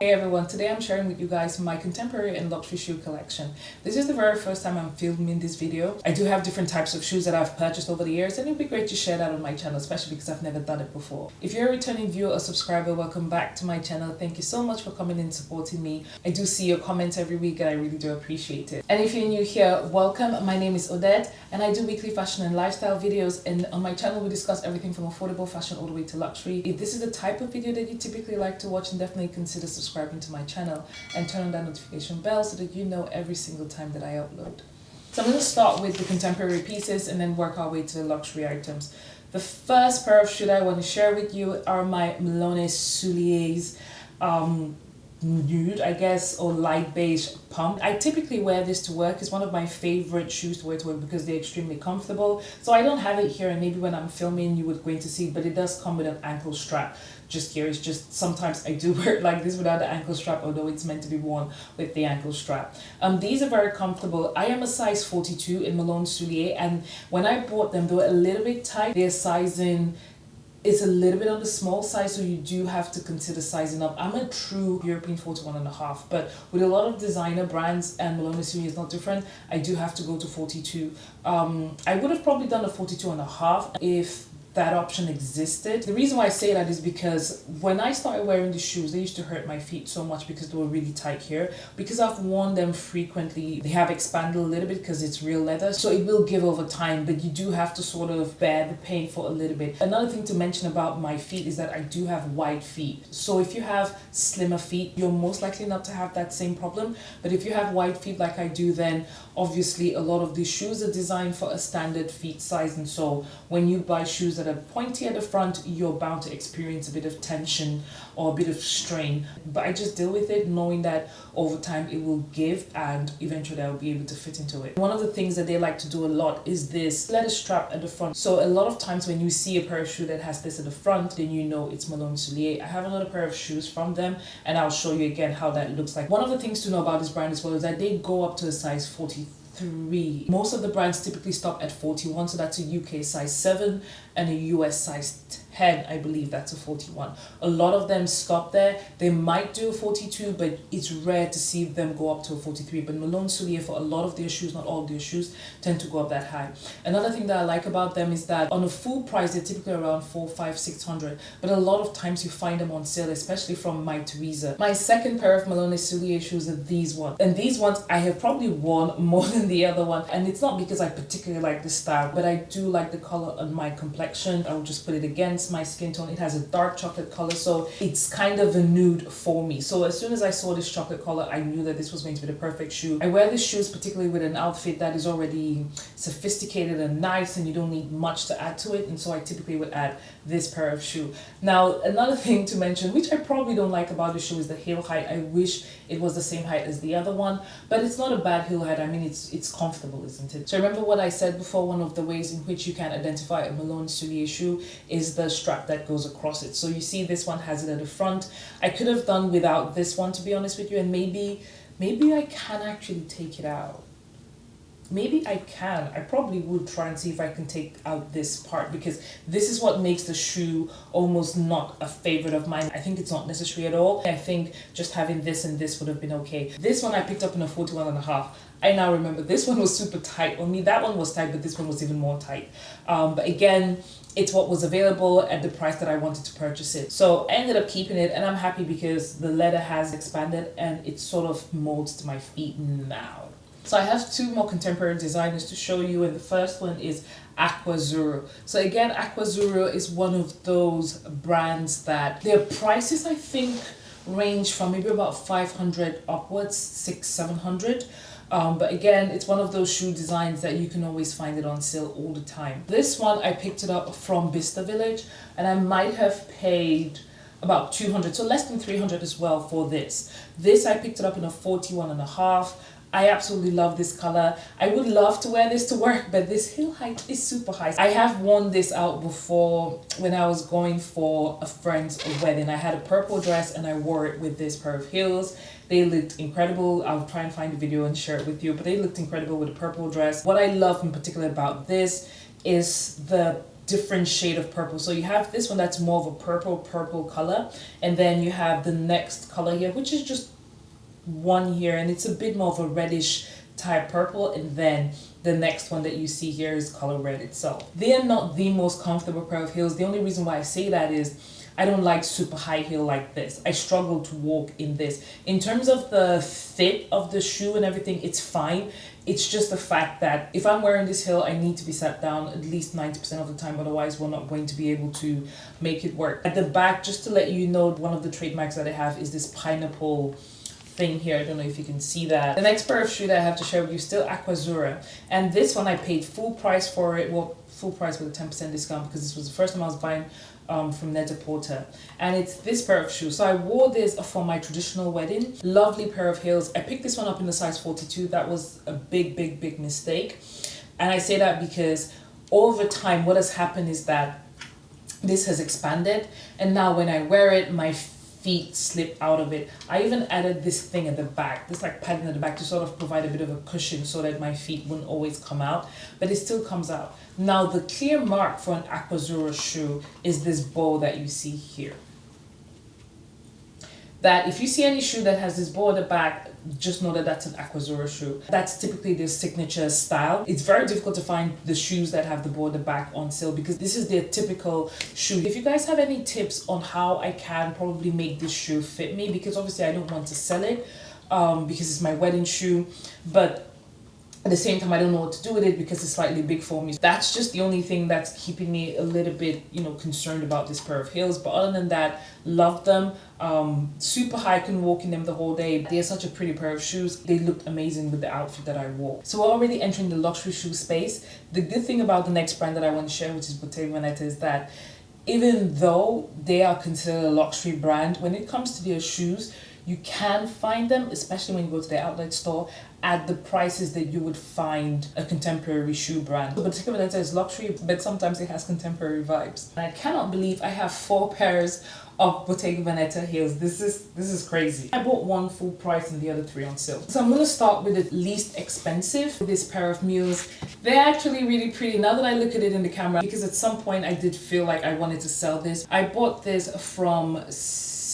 Hey everyone, today I'm sharing with you guys my contemporary and luxury shoe collection. This is the very first time I'm filming this video. I do have different types of shoes that I've purchased over the years, and it'd be great to share that on my channel, especially because I've never done it before. If you're a returning viewer or subscriber, welcome back to my channel. Thank you so much for coming and supporting me. I do see your comments every week and I really do appreciate it. And if you're new here, welcome. My name is Odette and I do weekly fashion and lifestyle videos, and on my channel we discuss everything from affordable fashion all the way to luxury. If this is the type of video that you typically like to watch, then definitely consider subscribing to my channel and turn on that notification bell so that you know every single time that I upload. So I'm going to start with the contemporary pieces and then work our way to the luxury items. The first pair of shoes I want to share with you are my Malone Souliers nude, I guess, or light beige pump. I typically wear this to work. It's one of my favorite shoes to wear because they're extremely comfortable. So I don't have it here, and maybe when I'm filming you would going to see, but it does come with an ankle strap just here. It's just sometimes I do wear it like this without the ankle strap, although it's meant to be worn with the ankle strap. These are very comfortable. I am a size 42 in Malone Souliers, and when I bought them they were a little bit tight. Their sizing is a little bit on the small side, so you do have to consider sizing up. I'm a true European 41.5, but with a lot of designer brands, and Malone Souliers is not different, I do have to go to 42. I would have probably done a 42.5 if that option existed. The reason why I say that is because when I started wearing the shoes, they used to hurt my feet so much because they were really tight here. Because I've worn them frequently, they have expanded a little bit because it's real leather, so it will give over time, but you do have to sort of bear the pain for a little bit. Another thing to mention about my feet is that I do have wide feet. So if you have slimmer feet, you're most likely not to have that same problem. But if you have wide feet like I do, then obviously a lot of these shoes are designed for a standard feet size, and so when you buy shoes that are pointy at the front, you're bound to experience a bit of tension or a bit of strain. But I just deal with it knowing that over time it will give and eventually I'll be able to fit into it. One of the things that they like to do a lot is this leather strap at the front. So a lot of times when you see a pair of shoes that has this at the front, then you know it's Malone Souliers. I have another pair of shoes from them and I'll show you again how that looks like. One of the things to know about this brand as well is that they go up to a size 43. Most of the brands typically stop at 41, so that's a UK size 7 and a US size 10, I believe that's a 41. A lot of them stop there. They might do a 42, but it's rare to see them go up to a 43. But Malone Souliers, for a lot of their shoes, not all of their shoes, tend to go up that high. Another thing that I like about them is that on a full price, they're typically around 400, 500, 600. But a lot of times you find them on sale, especially from my Teresa. My second pair of Malone Souliers shoes are these ones. And these ones I have probably worn more than the other one. And it's not because I particularly like the style, but I do like the color on my complexion. I'll just put it against my skin tone. It has a dark chocolate color, so it's kind of a nude for me. So as soon as I saw this chocolate color, I knew that this was going to be the perfect shoe. I wear these shoes particularly with an outfit that is already sophisticated and nice, and you don't need much to add to it, and so I typically would add this pair of shoe. Now, another thing to mention, which I probably don't like about the shoe, is the heel height. I wish it was the same height as the other one, but it's not a bad heel height. I mean, it's comfortable, isn't it? So remember what I said before, one of the ways in which you can identify a Malone Souliers shoe is the strap that goes across it. So you see this one has it at the front. I could have done without this one, to be honest with you, and maybe I can actually take it out. Maybe I can. I probably would try and see if I can take out this part, because this is what makes the shoe almost not a favorite of mine. I think it's not necessary at all. I think just having this and this would have been okay. This one I picked up in a 41.5. I now remember this one was super tight on me. That one was tight, but this one was even more tight. But again, it's what was available at the price that I wanted to purchase it. So I ended up keeping it, and I'm happy because the leather has expanded and it sort of molds to my feet now. So I have two more contemporary designers to show you, and the first one is Aquazzura. So again, Aquazzura is one of those brands that their prices, I think, range from maybe about 500 upwards, 600, 700. But again, it's one of those shoe designs that you can always find it on sale all the time. This one, I picked it up from Bista Village, and I might have paid about 200, so less than 300 as well for this. This, I picked it up in a 41.5. I absolutely love this color. I would love to wear this to work, but this heel height is super high. I have worn this out before when I was going for a friend's wedding. I had a purple dress and I wore it with this pair of heels. They looked incredible. I'll try and find a video and share it with you, but they looked incredible with a purple dress. What I love in particular about this is the different shade of purple. So you have this one that's more of a purple color, and then you have the next color here, which is just one here, and it's a bit more of a reddish type purple, and then the next one that you see here is color red itself. They are not the most comfortable pair of heels. The only reason why I say that is I don't like super high heel like this. I struggle to walk in this. In terms of the fit of the shoe and everything, it's fine. It's just the fact that if I'm wearing this heel, I need to be sat down at least 90% of the time, otherwise we're not going to be able to make it work. At the back, just to let you know, one of the trademarks that I have is this pineapple thing here. I don't know if you can see that. The next pair of shoe that I have to share with you is still Aquazzura, and this one I paid full price for it. Well, full price with a 10% discount, because this was the first time I was buying from Net-a-Porter, and it's this pair of shoes. So I wore this for my traditional wedding. Lovely pair of heels. I picked this one up in the size 42. That was a big mistake, and I say that because over time what has happened is that this has expanded, and now when I wear it, my feet slip out of it. I even added this thing at the back, this like padding at the back, to sort of provide a bit of a cushion so that my feet wouldn't always come out, but it still comes out. Now the clear mark for an Aquazzura shoe is this bow that you see here. That if you see any shoe that has this bow at the back, just know that that's an Aquazzura shoe. That's typically their signature style. It's very difficult to find the shoes that have the bow at the back on sale, because this is their typical shoe. If you guys have any tips on how I can probably make this shoe fit me, because obviously I don't want to sell it because it's my wedding shoe, but at the same time I don't know what to do with it because it's slightly big for me. That's just the only thing that's keeping me a little bit, you know, concerned about this pair of heels. But other than that, love them. Super high, I can walk in them the whole day. They're such a pretty pair of shoes. They looked amazing with the outfit that I wore. So we're already entering the luxury shoe space. The good thing about the next brand that I want to share, which is Bottega Veneta, is that even though they are considered a luxury brand, when it comes to their shoes, you can find them, especially when you go to their outlet store, at the prices that you would find a contemporary shoe brand. So Bottega Veneta is luxury, but sometimes it has contemporary vibes. And I cannot believe I have 4 pairs of Bottega Veneta heels. This is crazy. I bought one full price and the other 3 on sale. So I'm gonna start with the least expensive. This pair of mules, they're actually really pretty now that I look at it in the camera, because at some point I did feel like I wanted to sell this. I bought this from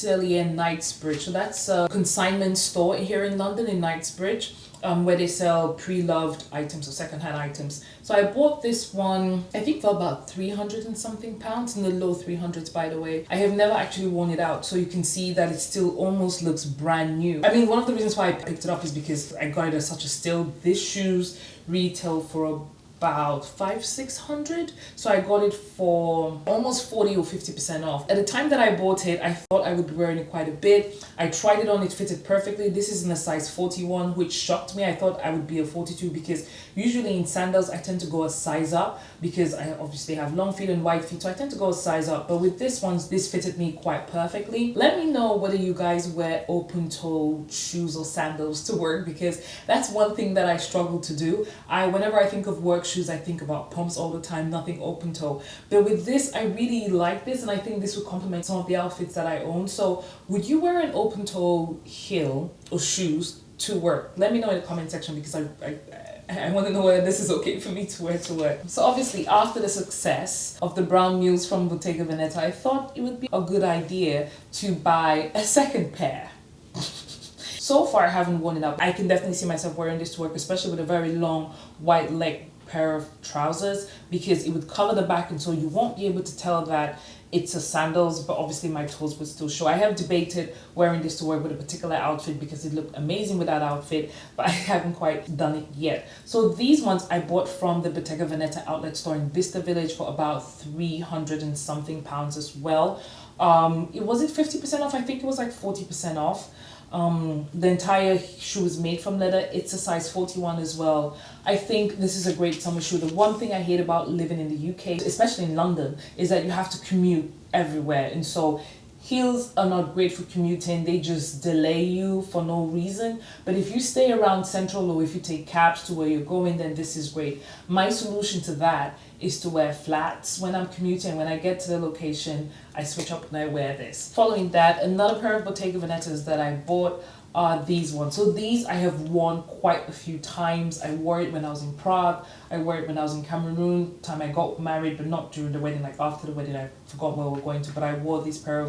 Knightsbridge. So that's a consignment store here in London, in Knightsbridge, where they sell pre-loved items or secondhand items. So I bought this one, I think for about 300 and something pounds, in the low 300s, by the way. I have never actually worn it out, so you can see that it still almost looks brand new. I mean, one of the reasons why I picked it up is because I got it at such a steal. This shoes retail for about 500-600, so I got it for almost 40 or 50% off. At the time that I bought it, I thought I would be wearing it quite a bit. I tried it on, it fitted perfectly. This is in a size 41, which shocked me. I thought I would be a 42, because usually in sandals I tend to go a size up, because I obviously have long feet and wide feet, so I tend to go a size up. But with this one, this fitted me quite perfectly. Let me know whether you guys wear open toe shoes or sandals to work, because that's one thing that I struggle to do. Whenever I think of work shoes, I think about pumps all the time, nothing open toe. But with this, I really like this, and I think this would complement some of the outfits that I own. So would you wear an open toe heel or shoes to work? Let me know in the comment section, because I want to know whether this is okay for me to wear to work. So obviously, after the success of the brown mules from Bottega Veneta, I thought it would be a good idea to buy a second pair. So far, I haven't worn it out. I can definitely see myself wearing this to work, especially with a very long white leg pair of trousers, because it would cover the back, and so you won't be able to tell that it's a sandals, but obviously my toes would still show. I have debated wearing this to work with a particular outfit because it looked amazing with that outfit, but I haven't quite done it yet. So these ones I bought from the Bottega Veneta outlet store in Bicester Village for about 300 and something pounds as well. It was it 50% off? I think it was like 40% off. The entire shoe is made from leather. It's a size 41 as well. I think this is a great summer shoe. The one thing I hate about living in the UK, especially in London, is that you have to commute everywhere, and so heels are not great for commuting. They just delay you for no reason. But if you stay around Central, or if you take cabs to where you're going, then this is great. My solution to that is to wear flats when I'm commuting. When I get to the location, I switch up and I wear this. Following that, another pair of Bottega Venetas that I bought are these ones. So these I have worn quite a few times. I wore it when I was in Prague. I wore it when I was in Cameroon, time I got married, but not during the wedding, like after the wedding. I forgot where we're going to, but I wore this pair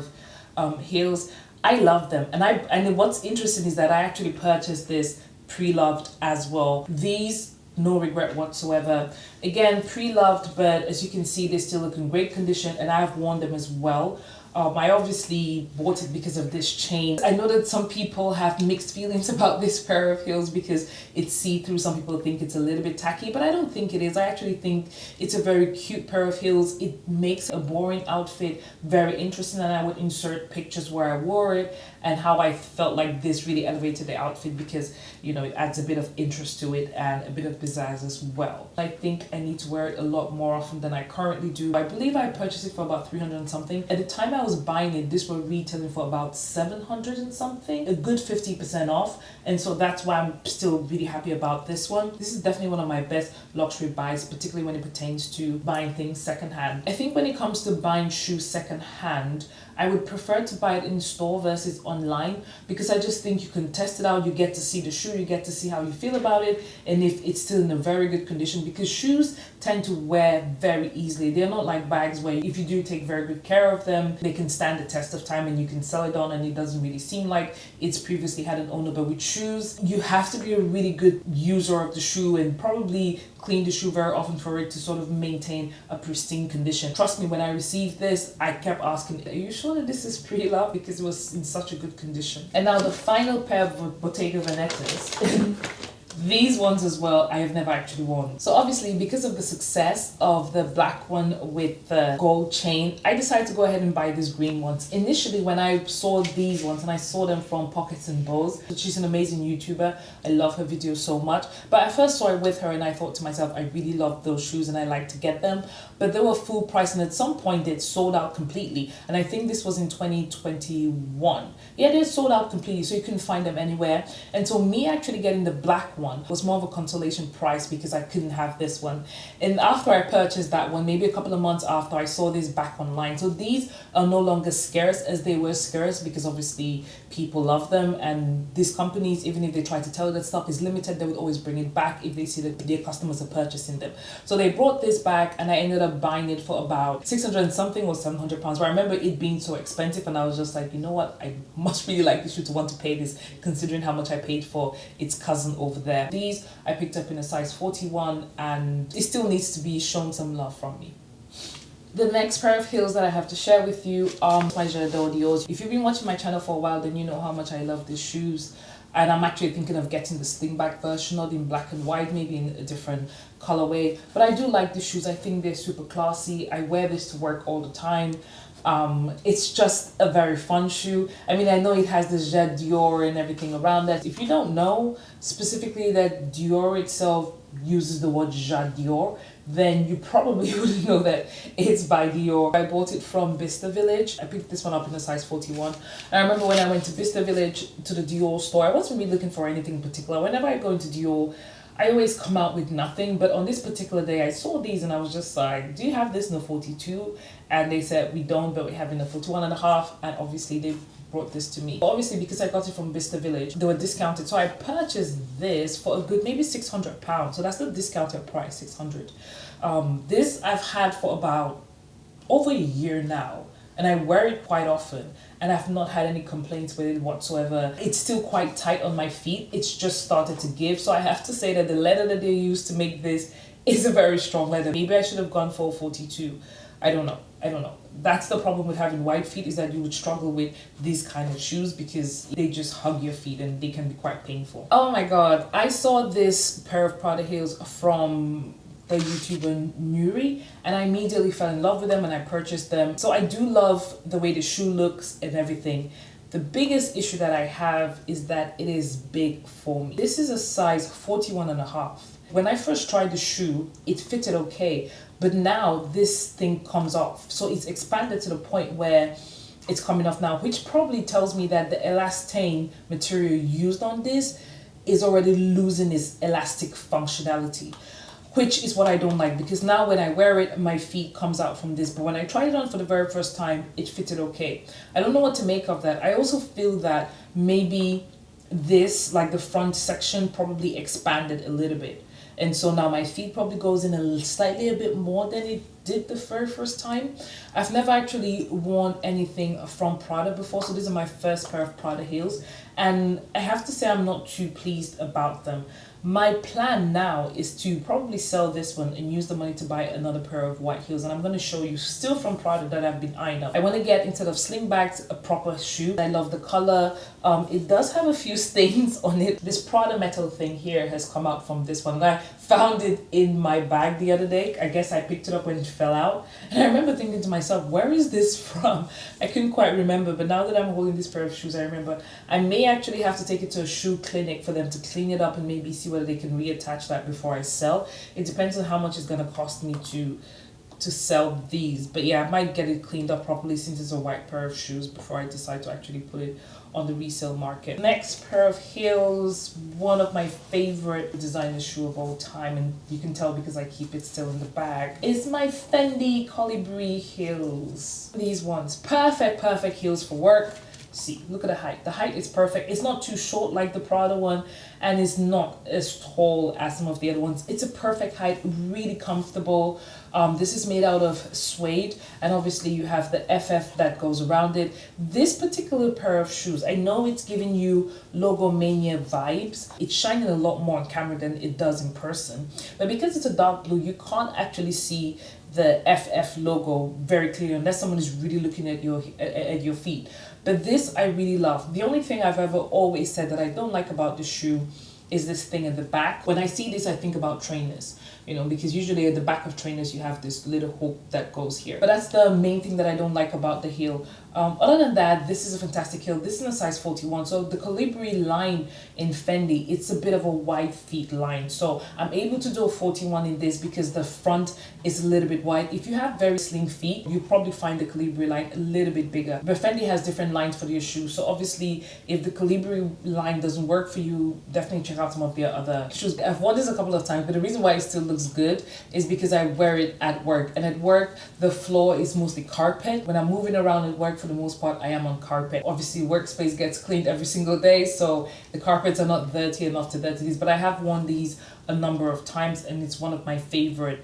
of heels. I love them. And what's interesting is that I actually purchased this pre-loved as well. These, no regret whatsoever. Again, pre-loved, but as you can see, they still look in great condition, and I've worn them as well. I obviously bought it because of this chain. I know that some people have mixed feelings about this pair of heels because it's see-through. Some people think it's a little bit tacky, but I don't think it is. I actually think it's a very cute pair of heels. It makes a boring outfit very interesting, and I would insert pictures where I wore it and how I felt like this really elevated the outfit because, you know, it adds a bit of interest to it and a bit of pizzazz as well. I think I need to wear it a lot more often than I currently do. I believe I purchased it for about 300 and something. At the time I was buying it, this were retailing for about 700 and something, a good 50% off, and so that's why I'm still really happy about this one. This is definitely one of my best luxury buys, particularly when it pertains to buying things secondhand. I think when it comes to buying shoes secondhand, I would prefer to buy it in store versus online because I just think you can test it out, you get to see the shoe, you get to see how you feel about it, and if it's still in a very good condition, because shoes tend to wear very easily. They're not like bags where if you do take very good care of them, they can stand the test of time and you can sell it on and it doesn't really seem like it's previously had an owner. But with shoes, you have to be a really good user of the shoe and probably clean the shoe very often for it to sort of maintain a pristine condition. Trust me, when I received this, I kept asking, are you sure that this is pre-loved? Because it was in such a good condition. And now the final pair of Bottega Venetas. These ones as well, I have never actually worn. So obviously, because of the success of the black one with the gold chain, I decided to go ahead and buy these green ones. Initially, when I saw these ones, and I saw them from Pockets and Bows, she's an amazing YouTuber. I love her videos so much. But I first saw it with her and I thought to myself, I really love those shoes and I like to get them. But they were full price, and at some point they'd sold out completely. And I think this was in 2021. Yeah, they sold out completely, so you couldn't find them anywhere. And so me actually getting the black one was more of a consolation price because I couldn't have this one. And after I purchased that one, maybe a couple of months after, I saw this back online. So these are no longer scarce as they were scarce because obviously people love them, and these companies, even if they try to tell you that stuff is limited, they would always bring it back if they see that their customers are purchasing them. So they brought this back and I ended up buying it for about 600 and something or 700 pounds. But I remember it being so expensive and I was just like, you know what, I must really like this shoe to want to pay this considering how much I paid for its cousin over there. These I picked up in a size 41 and it still needs to be shown some love from me. The next pair of heels that I have to share with you are my Dior. If you've been watching my channel for a while, then you know how much I love these shoes. And I'm actually thinking of getting the slingback version, not in black and white, maybe in a different colorway. But I do like these shoes. I think they're super classy. I wear this to work all the time. It's just a very fun shoe. I mean, I know it has the Jet Dior and everything around that. If you don't know specifically that Dior itself uses the word Jet Dior, then you probably wouldn't know that it's by Dior. I bought it from Bista Village. I picked this one up in a size 41. And I remember when I went to Bista Village to the Dior store, I wasn't really looking for anything in particular. Whenever I go into Dior, I always come out with nothing, but on this particular day I saw these and I was just like, do you have this in a 42? And they said, we don't, but we have in a 41.5, and obviously they brought this to me. But obviously, because I got it from Bista Village, they were discounted, so I purchased this for a good maybe £600. So that's the discounted price, 600. This I've had for about over a year now, and I wear it quite often, and I've not had any complaints with it whatsoever. It's still quite tight on my feet. It's just started to give, so I have to say that the leather that they used to make this is a very strong leather. Maybe I should have gone for 42. I don't know. That's the problem with having wide feet, is that you would struggle with these kind of shoes because they just hug your feet and they can be quite painful. Oh my god, I saw this pair of Prada heels from the YouTuber Nuri and I immediately fell in love with them and I purchased them. So I do love the way the shoe looks and everything. The biggest issue that I have is that it is big for me. This is a size 41.5. When I first tried the shoe, it fitted okay, but now this thing comes off. So it's expanded to the point where it's coming off now, which probably tells me that the elastane material used on this is already losing its elastic functionality, which is what I don't like, because now when I wear it, my feet comes out from this. But when I tried it on for the very first time, it fitted okay. I don't know what to make of that. I also feel that maybe this, like the front section, probably expanded a little bit. And so now my feet probably goes in slightly a bit more than it did the very first time. I've never actually worn anything from Prada before, so these are my first pair of Prada heels. And I have to say I'm not too pleased about them. My plan now is to probably sell this one and use the money to buy another pair of white heels. And I'm going to show you still from Prada that I've been eyeing up. I want to get, instead of slingbacks, a proper shoe. I love the color. It does have a few stains on it. This Prada metal thing here has come out from this one. I found it in my bag the other day. I guess I picked it up when it fell out. And I remember thinking to myself, where is this from? I couldn't quite remember. But now that I'm holding this pair of shoes, I remember I may actually have to take it to a shoe clinic for them to clean it up and maybe see whether they can reattach that before I sell. It depends on how much it's going to cost me to sell these. But yeah, I might get it cleaned up properly since it's a white pair of shoes before I decide to actually put it on the resale market. Next pair of heels, one of my favorite designer shoe of all time, and you can tell because I keep it still in the bag, is my Fendi Colibri heels. These ones, perfect heels for work. See, look at the height. The height is perfect. It's not too short like the Prada one, and it's not as tall as some of the other ones. It's a perfect height, really comfortable. This is made out of suede, and obviously you have the FF that goes around it. This particular pair of shoes, I know it's giving you Logomania vibes. It's shining a lot more on camera than it does in person, but because it's a dark blue, you can't actually see the FF logo very clearly unless someone is really looking at your feet. But this I really love. The only thing I've ever always said that I don't like about the shoe is this thing at the back. When I see this, I think about trainers, you know, because usually at the back of trainers you have this little hook that goes here. But that's the main thing that I don't like about the heel. Other than that, this is a fantastic heel. This is in a size 41. So the Colibri line in Fendi, it's a bit of a wide feet line. So I'm able to do a 41 in this because the front is a little bit wide. If you have very slim feet, you probably find the Colibri line a little bit bigger. But Fendi has different lines for your shoes. So obviously, if the Colibri line doesn't work for you, definitely check out some of their other shoes. I've worn this a couple of times, but the reason why it still looks good is because I wear it at work. And at work, the floor is mostly carpet. When I'm moving around at work, for the most part, I am on carpet. Obviously, workspace gets cleaned every single day, so the carpets are not dirty enough to dirty these, but I have worn these a number of times, and it's one of my favorite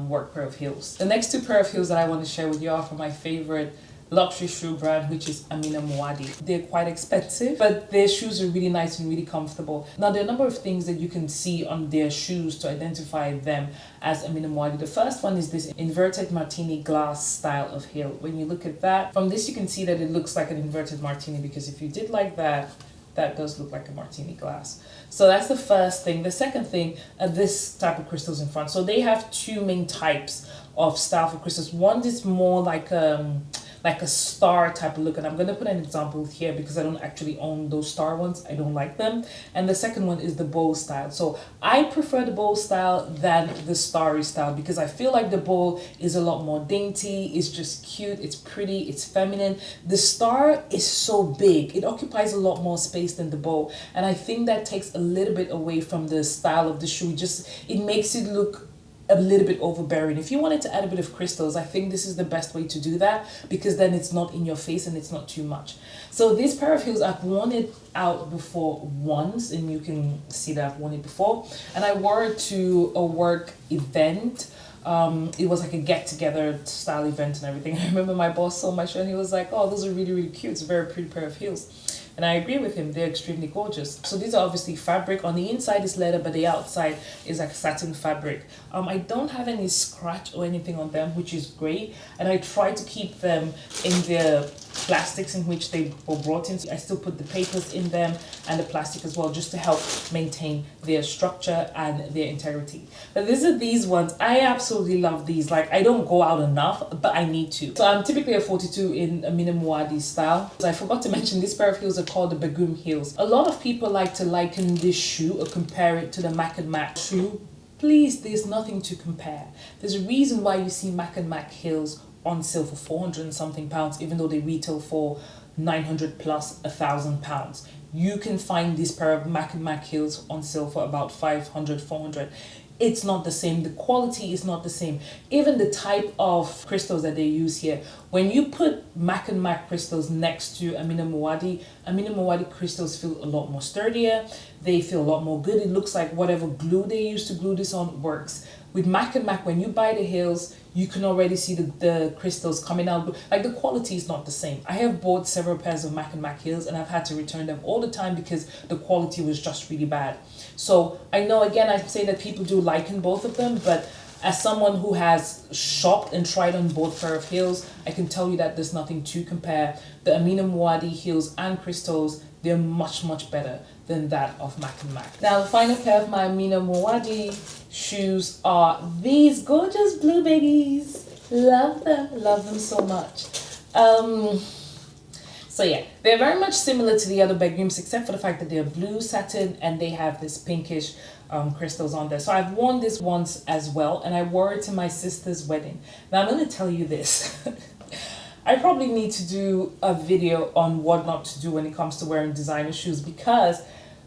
work pair of heels. The next two pair of heels that I want to share with you are from my favorite luxury shoe brand, which is Amina Muaddi. They're quite expensive, but their shoes are really nice and really comfortable. Now, there are a number of things that you can see on their shoes to identify them as Amina Muaddi. The first one is this inverted martini glass style of heel. When you look at that, from this you can see that it looks like an inverted martini, because if you did like that, that does look like a martini glass. So that's the first thing. The second thing, this type of crystals in front. So they have two main types of style for crystals. One is more like a star type of look, and I'm going to put an example here because I don't actually own those star ones. I don't like them. And the second one is the bow style. So I prefer the bow style than the starry style because I feel like the bow is a lot more dainty. It's just cute, it's pretty, it's feminine. The star is so big, it occupies a lot more space than the bow, and I think that takes a little bit away from the style of the shoe. It makes it look a little bit overbearing. If you wanted to add a bit of crystals, I think this is the best way to do that, because then it's not in your face and it's not too much. So this pair of heels, I've worn it out before once, and you can see that I've worn it before, and I wore it to a work event. It was like a get-together style event and everything. I remember my boss saw my shoe and he was like, oh, those are really, really cute. It's a very pretty pair of heels. And I agree with him, they're extremely gorgeous. So these are obviously fabric. On the inside is leather, but the outside is like satin fabric. I don't have any scratch or anything on them, which is great. And I try to keep them in their plastics in which they were brought in. I still put the papers in them and the plastic as well, just to help maintain their structure and their integrity. But these ones, I absolutely love these. Like, I don't go out enough, but I need to. So I'm typically a 42 in Amina Muaddi style. So I forgot to mention, this pair of heels are called the Begum heels. A lot of people like to liken this shoe or compare it to the Mac and Mac shoe. Please, there's nothing to compare. There's a reason why you see Mac and Mac heels on sale for 400 and something pounds, even though they retail for 900 plus £1,000. You can find this pair of Mac and Mac heels on sale for about 500, 400. it's not the same. The quality is not the same. Even the type of crystals that they use here. When you put Mac and Mac crystals next to Amina Muaddi crystals feel a lot more sturdier. They feel a lot more good. It looks like whatever glue they used to glue this on works. With Mac and Mac, when you buy the heels, you can already see the crystals coming out. Like, the quality is not the same. I have bought several pairs of Mac and Mac heels and I've had to return them all the time because the quality was just really bad. So I know, again, I'm saying that people do liken both of them, but as someone who has shopped and tried on both pair of heels, I can tell you that there's nothing to compare. The Amina Muaddi heels and crystals, they're much, much better than that of Mac and Mac. Now, the final pair of my Amina Muaddi shoes are these gorgeous blue babies. Love them so much. So yeah, they're very much similar to the other bedrooms, except for the fact that they're blue satin and they have this pinkish crystals on there. So I've worn this once as well, and I wore it to my sister's wedding. Now I'm going to tell you this. I probably need to do a video on what not to do when it comes to wearing designer shoes, because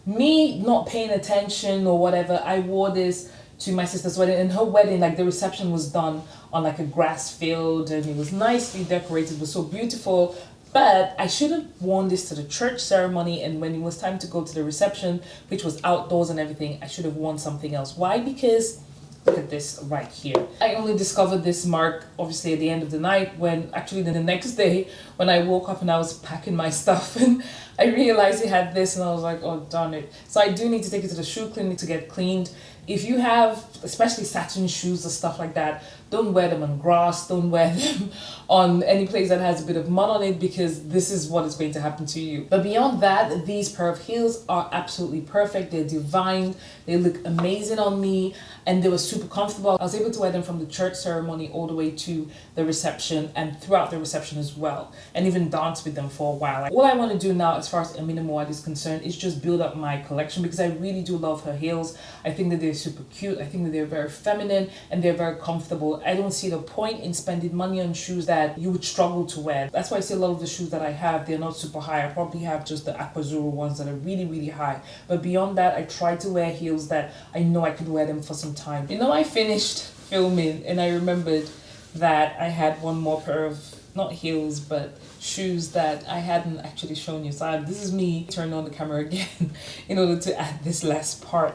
me not paying attention or whatever, I wore this to my sister's wedding, and her wedding, like, the reception was done on like a grass field and it was nicely decorated. It was so beautiful. But I should have worn this to the church ceremony, and when it was time to go to the reception, which was outdoors and everything, I should have worn something else. Why? Because look at this right here. I only discovered this mark obviously at the end of the night, when actually the next day when I woke up and I was packing my stuff and I realized it had this, and I was like, oh darn it. So I do need to take it to the shoe clinic to get cleaned. If you have especially satin shoes or stuff like that, don't wear them on grass, don't wear them on any place that has a bit of mud on it, because this is what is going to happen to you. But beyond that, these pair of heels are absolutely perfect. They're divine. They look amazing on me, and they were super comfortable. I was able to wear them from the church ceremony all the way to the reception and throughout the reception as well, and even dance with them for a while. All I want to do now as far as Amina Muaddi is concerned is just build up my collection, because I really do love her heels. I think that they're super cute. I think that they're very feminine and they're very comfortable. I don't see the point in spending money on shoes that you would struggle to wear. That's why I say a lot of the shoes that I have, they're not super high. I probably have just the Aquazzura ones that are really, really high. But beyond that, I try to wear heels that I know I could wear them for some time. You know, I finished filming and I remembered that I had one more pair of, not heels, but shoes that I hadn't actually shown you. So this is me turning on the camera again in order to add this last part.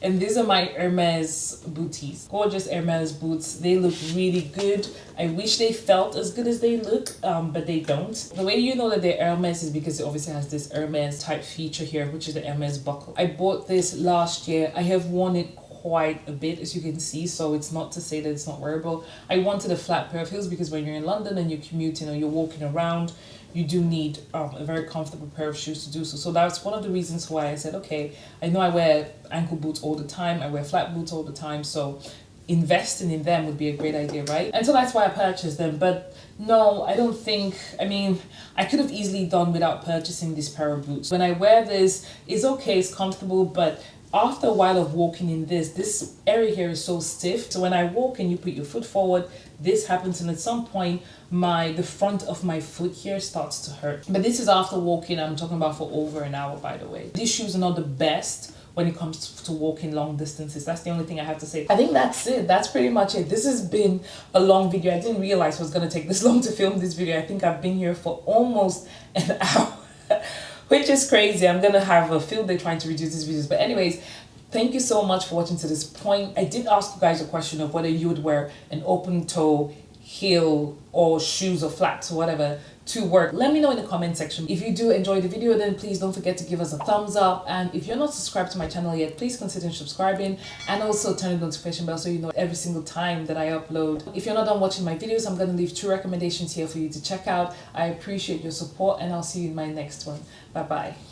And these are my Hermès booties. Gorgeous Hermès boots. They look really good. I wish they felt as good as they look, but they don't. The way you know that they're Hermès is because it obviously has this Hermès type feature here, which is the Hermès buckle. I bought this last year. I have worn it quite a bit, as you can see, so it's not to say that it's not wearable. I wanted a flat pair of heels because when you're in London and you're commuting or you're walking around, you do need a very comfortable pair of shoes to do so. So that's one of the reasons why I said, okay, I know I wear ankle boots all the time, I wear flat boots all the time, so investing in them would be a great idea, right? And so that's why I purchased them. But no, I don't think, I mean, I could have easily done without purchasing this pair of boots. When I wear this, it's okay, it's comfortable, but after a while of walking in this area here is so stiff. So when I walk and you put your foot forward, this happens, and at some point the front of my foot here starts to hurt. But this is after walking, I'm talking about for over an hour, by the way. These shoes are not the best when it comes to walking long distances. That's the only thing I have to say. I think that's it. That's pretty much it. This has been a long video. I didn't realize it was going to take this long to film this video. I think I've been here for almost an hour. Which is crazy. I'm gonna have a field day trying to reduce these videos. But anyways, thank you so much for watching to this point. I did ask you guys a question of whether you would wear an open toe heel or shoes or flats or whatever to work. Let me know in the comment section. If you do enjoy the video, then please don't forget to give us a thumbs up. And if you're not subscribed to my channel yet, please consider subscribing, and also turn the notification bell so you know every single time that I upload. If you're not done watching my videos, I'm going to leave 2 recommendations here for you to check out. I appreciate your support, and I'll see you in my next one. Bye bye.